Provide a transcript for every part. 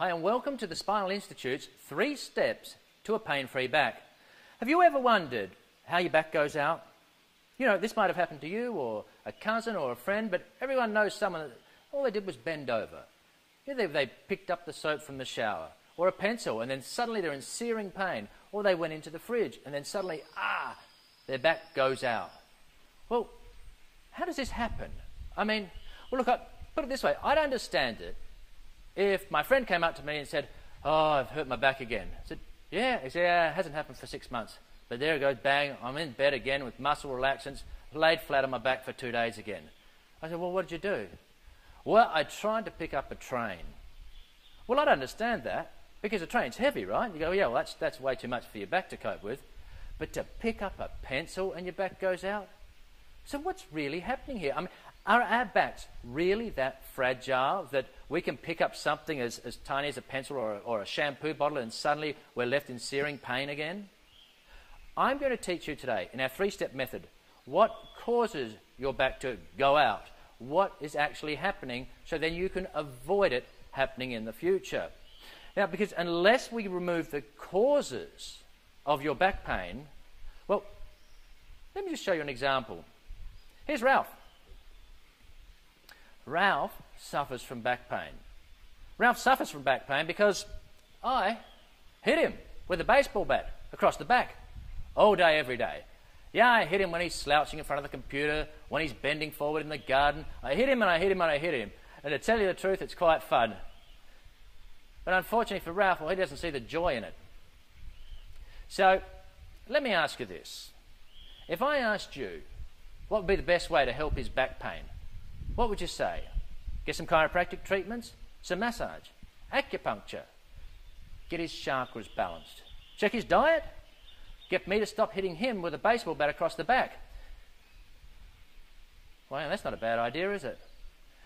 Hi and welcome to the Spinal Institute's 3 steps to a pain-free back. Have you ever wondered how your back goes out? You know, this might have happened to you or a cousin or a friend, but everyone knows someone that all they did was bend over. Either they picked up the soap from the shower or a pencil and then suddenly they're in searing pain, or they went into the fridge and then suddenly, their back goes out. Well, how does this happen? I mean, well, look, put it this way, I'd understand it if my friend came up to me and said, "Oh, I've hurt my back again." I said, "Yeah." He said, "Yeah, it hasn't happened for 6 months. But there it goes, bang, I'm in bed again with muscle relaxants, laid flat on my back for 2 days again." I said, "Well, what did you do?" "Well, I tried to pick up a train." Well, I'd understand that, because a train's heavy, right? You go, "Yeah, well, that's way too much for your back to cope with." But to pick up a pencil and your back goes out? So what's really happening here? I mean, are our backs really that fragile that we can pick up something as tiny as a pencil or a shampoo bottle and suddenly we're left in searing pain again? I'm going to teach you today in our 3-step method what causes your back to go out, what is actually happening, so then you can avoid it happening in the future. Now, because unless we remove the causes of your back pain, well, let me just show you an example. Here's Ralph. Ralph suffers from back pain. Ralph suffers from back pain because I hit him with a baseball bat across the back all day, every day. Yeah, I hit him when he's slouching in front of the computer, when he's bending forward in the garden. I hit him and I hit him and I hit him. And to tell you the truth, it's quite fun. But unfortunately for Ralph, well, he doesn't see the joy in it. So let me ask you this. If I asked you what would be the best way to help his back pain, what would you say? Get some chiropractic treatments, some massage, acupuncture, get his chakras balanced, check his diet, get me to stop hitting him with a baseball bat across the back. Well, that's not a bad idea, is it?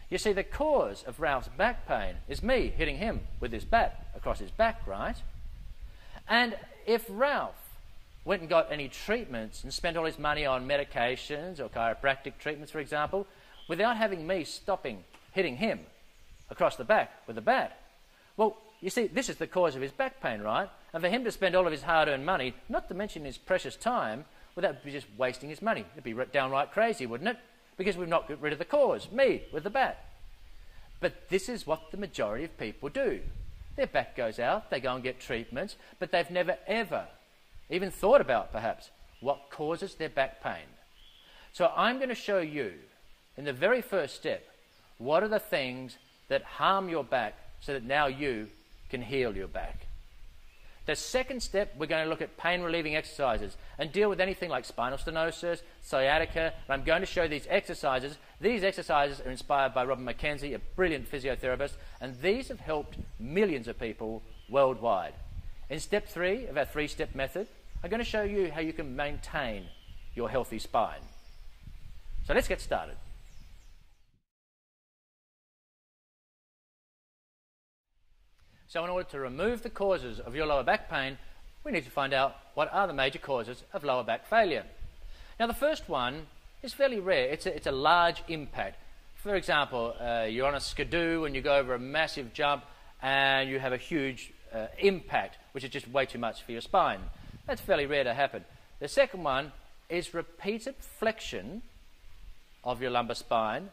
You see, the cause of Ralph's back pain is me hitting him with this bat across his back, right? And if Ralph went and got any treatments and spent all his money on medications or chiropractic treatments, for example, without having me stopping hitting him across the back with a bat, well, you see, this is the cause of his back pain, right? And for him to spend all of his hard-earned money, not to mention his precious time, well, that would be just wasting his money. It'd be downright crazy, wouldn't it? Because we've not got rid of the cause, me, with the bat. But this is what the majority of people do. Their back goes out, they go and get treatments, but they've never, ever even thought about, perhaps, what causes their back pain. So I'm going to show you, in the very first step, what are the things that harm your back so that now you can heal your back. The second step, we're going to look at pain-relieving exercises and deal with anything like spinal stenosis, sciatica. And I'm going to show these exercises. These exercises are inspired by Robin McKenzie, a brilliant physiotherapist, and these have helped millions of people worldwide. In step 3 of our 3-step method, I'm going to show you how you can maintain your healthy spine. So let's get started. So in order to remove the causes of your lower back pain, we need to find out what are the major causes of lower back failure. Now the first one is fairly rare. It's a large impact. For example, you're on a skidoo and you go over a massive jump and you have a huge impact, which is just way too much for your spine. That's fairly rare to happen. The second one is repeated flexion of your lumbar spine.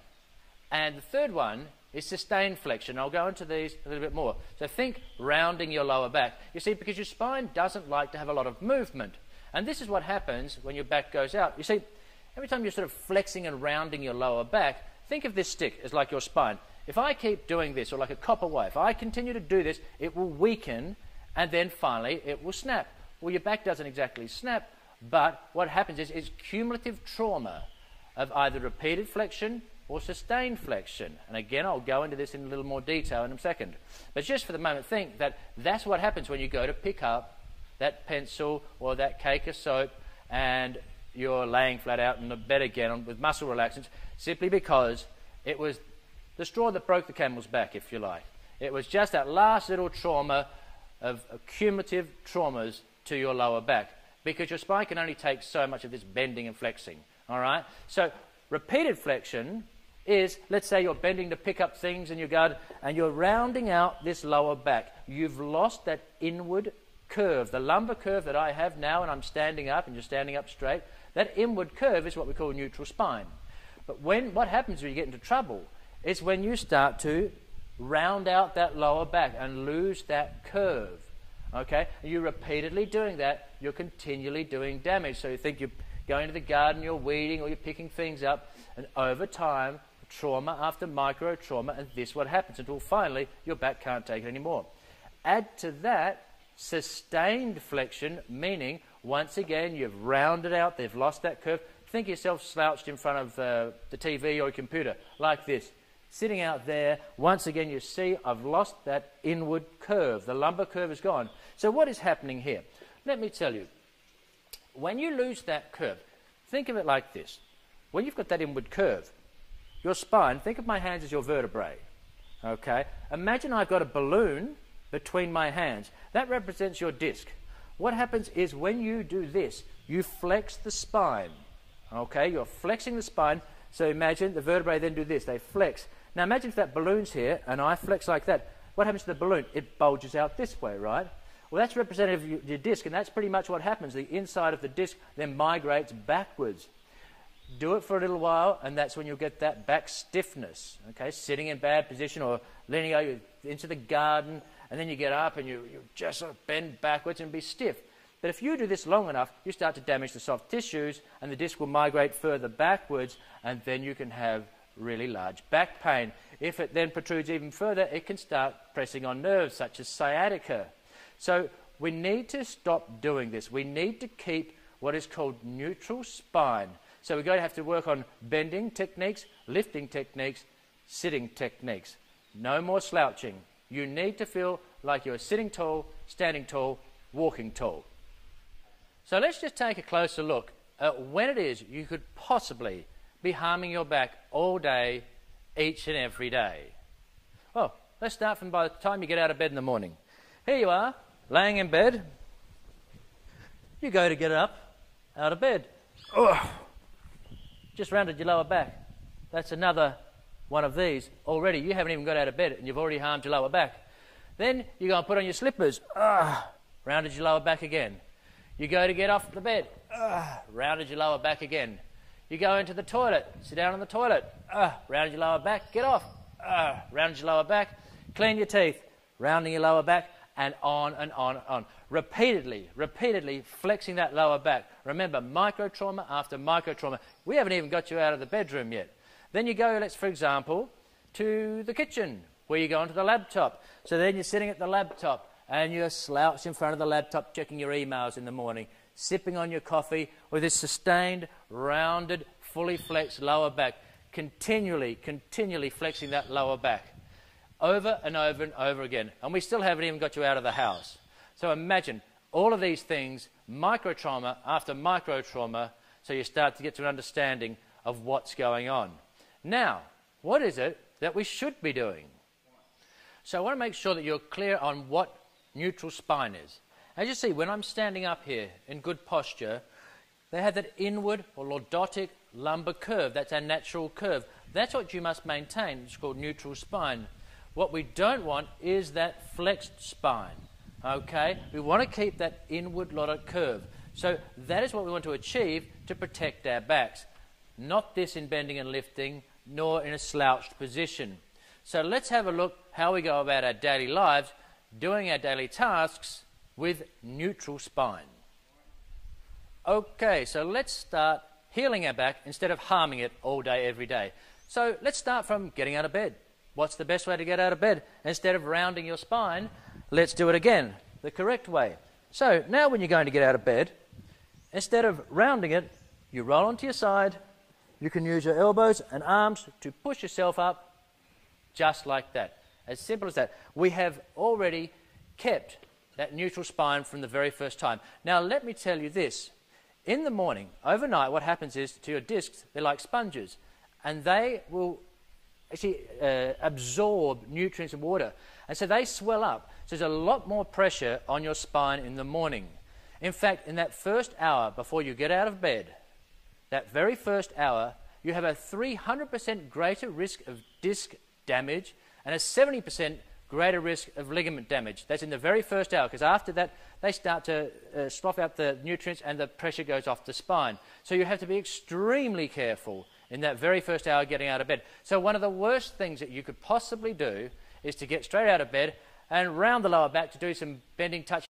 And the third one is sustained flexion. I'll go into these a little bit more. So think rounding your lower back. You see, because your spine doesn't like to have a lot of movement. And this is what happens when your back goes out. You see, every time you're sort of flexing and rounding your lower back, think of this stick as like your spine. If I keep doing this, or like a copper wire, if I continue to do this, it will weaken, and then finally it will snap. Well, your back doesn't exactly snap, but what happens is cumulative trauma of either repeated flexion or sustained flexion. And again, I'll go into this in a little more detail in a second. But just for the moment, think that that's what happens when you go to pick up that pencil or that cake of soap and you're laying flat out in the bed again with muscle relaxants, simply because it was the straw that broke the camel's back, if you like. It was just that last little trauma of cumulative traumas to your lower back, because your spine can only take so much of this bending and flexing. All right? So repeated flexion is, let's say you're bending to pick up things in your garden and you're rounding out this lower back. You've lost that inward curve, the lumbar curve that I have now, and I'm standing up and you're standing up straight. That inward curve is what we call neutral spine. But what happens when you get into trouble is when you start to round out that lower back and lose that curve. Okay? And you're repeatedly doing that, you're continually doing damage. So you think you're going to the garden, you're weeding, or you're picking things up, and over time, trauma after micro trauma, and this is what happens until finally your back can't take it anymore. Add to that sustained flexion, meaning once again you've rounded out, they've lost that curve. Think of yourself slouched in front of the TV or your computer like this, sitting out there. Once again you see I've lost that inward curve, the lumbar curve is gone. So what is happening here? Let me tell you, when you lose that curve, think of it like this. When you've got that inward curve, your spine, think of my hands as your vertebrae. Okay? Imagine I've got a balloon between my hands. That represents your disc. What happens is when you do this, you flex the spine. Okay? You're flexing the spine. So imagine the vertebrae then do this. They flex. Now imagine if that balloon's here and I flex like that. What happens to the balloon? It bulges out this way, right? Well, that's representative of your disc, and that's pretty much what happens. The inside of the disc then migrates backwards. Do it for a little while, and that's when you'll get that back stiffness. Okay, sitting in bad position or leaning over into the garden, and then you get up and you just sort of bend backwards and be stiff. But if you do this long enough, you start to damage the soft tissues, and the disc will migrate further backwards, and then you can have really large back pain. If it then protrudes even further, it can start pressing on nerves, such as sciatica. So we need to stop doing this. We need to keep what is called neutral spine. So we're going to have to work on bending techniques, lifting techniques, sitting techniques. No more slouching. You need to feel like you're sitting tall, standing tall, walking tall. So let's just take a closer look at when it is you could possibly be harming your back all day, each and every day. Well, let's start from by the time you get out of bed in the morning. Here you are, laying in bed. You go to get up out of bed. Oh, just rounded your lower back. That's another one of these. Already, you haven't even got out of bed and you've already harmed your lower back. Then you go and put on your slippers. Rounded your lower back again. You go to get off the bed. Rounded your lower back again. You go into the toilet. Sit down on the toilet. Rounded your lower back. Get off. Rounded your lower back. Clean your teeth. Rounding your lower back. And on and on and on. Repeatedly flexing that lower back. Remember, micro trauma after micro trauma. We haven't even got you out of the bedroom yet. Then you go, let's for example, to the kitchen, where you go onto the laptop. So then you're sitting at the laptop and you're slouched in front of the laptop checking your emails in the morning, sipping on your coffee with this sustained, rounded, fully flexed lower back, continually flexing that lower back. Over and over and over again. And we still haven't even got you out of the house. So imagine all of these things, micro trauma after micro trauma, so you start to get to an understanding of what's going on. Now, what is it that we should be doing? So I want to make sure that you're clear on what neutral spine is. As you see, when I'm standing up here in good posture, they have that inward or lordotic lumbar curve. That's our natural curve. That's what you must maintain. It's called neutral spine. What we don't want is that flexed spine, okay? We want to keep that inward lordotic curve. So that is what we want to achieve to protect our backs. Not this in bending and lifting, nor in a slouched position. So let's have a look how we go about our daily lives, doing our daily tasks with neutral spine. Okay, so let's start healing our back instead of harming it all day, every day. So let's start from getting out of bed. What's the best way to get out of bed? Instead of rounding your spine, let's do it again, the correct way. So now when you're going to get out of bed, instead of rounding it, you roll onto your side. You can use your elbows and arms to push yourself up just like that. As simple as that. We have already kept that neutral spine from the very first time. Now let me tell you this. In the morning, overnight, what happens is to your discs, they're like sponges, and they will actually absorb nutrients and water. And so they swell up. So there's a lot more pressure on your spine in the morning. In fact, in that first hour before you get out of bed, that very first hour, you have a 300% greater risk of disc damage and a 70% greater risk of ligament damage. That's in the very first hour, because after that, they start to slough out the nutrients and the pressure goes off the spine. So you have to be extremely careful in that very first hour getting out of bed. So one of the worst things that you could possibly do is to get straight out of bed and round the lower back to do some bending, touch